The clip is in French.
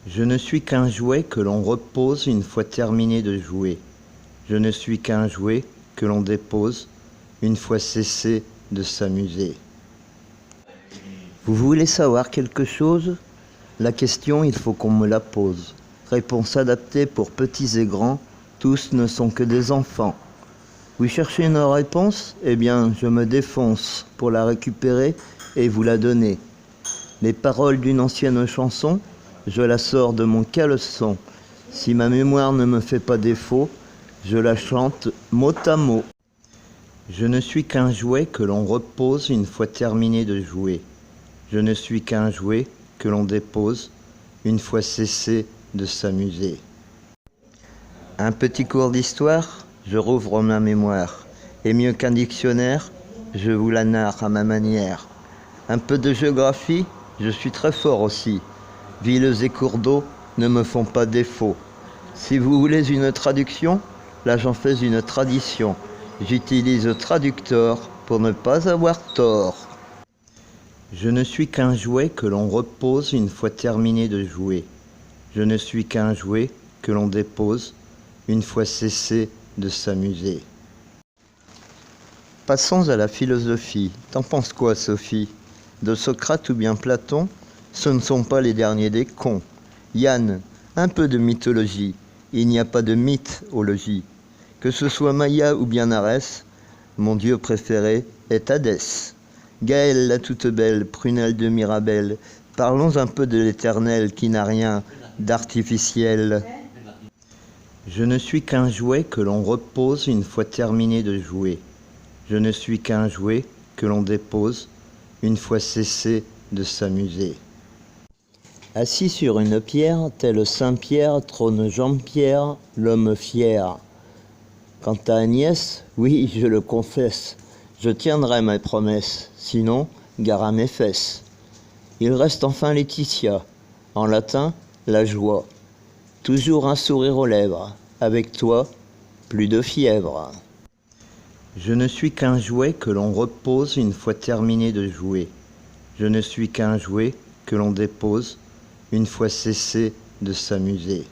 Je ne suis qu'un jouet que l'on repose une fois terminé de jouer. Je ne suis qu'un jouet que l'on dépose une fois cessé de s'amuser. Vous voulez savoir quelque chose? La question, il faut qu'on me la pose. Réponse adaptée pour petits et grands, tous ne sont que des enfants. Vous cherchez une réponse? Eh bien, je me défonce pour la récupérer et vous la donner. Les paroles d'une ancienne chanson, je la sors de mon caleçon. Si ma mémoire ne me fait pas défaut, je la chante mot à mot. Je ne suis qu'un jouet que l'on repose une fois terminé de jouer. Je ne suis qu'un jouet que l'on dépose une fois cessé de s'amuser. Un petit cours d'histoire, je rouvre ma mémoire. Et mieux qu'un dictionnaire, je vous la narre à ma manière. Un peu de géographie, je suis très fort aussi. Villes et cours d'eau ne me font pas défaut. Si vous voulez une traduction, là j'en fais une tradition. J'utilise traducteur pour ne pas avoir tort. Je ne suis qu'un jouet que l'on repose une fois terminé de jouer. Je ne suis qu'un jouet que l'on dépose une fois cessé de s'amuser. Passons à la philosophie. T'en penses quoi, Sophie? De Socrate ou bien Platon, ce ne sont pas les derniers des cons. Yann, un peu de mythologie. Il n'y a pas de mythe au logis. Que ce soit Maya ou bien Arès, mon dieu préféré est Hadès. Gaëlle la toute belle, prunelle de Mirabelle, parlons un peu de l'éternel qui n'a rien d'artificiel. Je ne suis qu'un jouet que l'on repose une fois terminé de jouer. Je ne suis qu'un jouet que l'on dépose une fois cessé de s'amuser. Assis sur une pierre, tel Saint-Pierre, trône Jean-Pierre, l'homme fier. Quant à Agnès, oui, je le confesse, je tiendrai mes promesses, sinon, gare à mes fesses. Il reste enfin Laetitia, en latin, la joie. Toujours un sourire aux lèvres, avec toi, plus de fièvre. Je ne suis qu'un jouet que l'on repose une fois terminé de jouer. Je ne suis qu'un jouet que l'on dépose une fois cessé de s'amuser.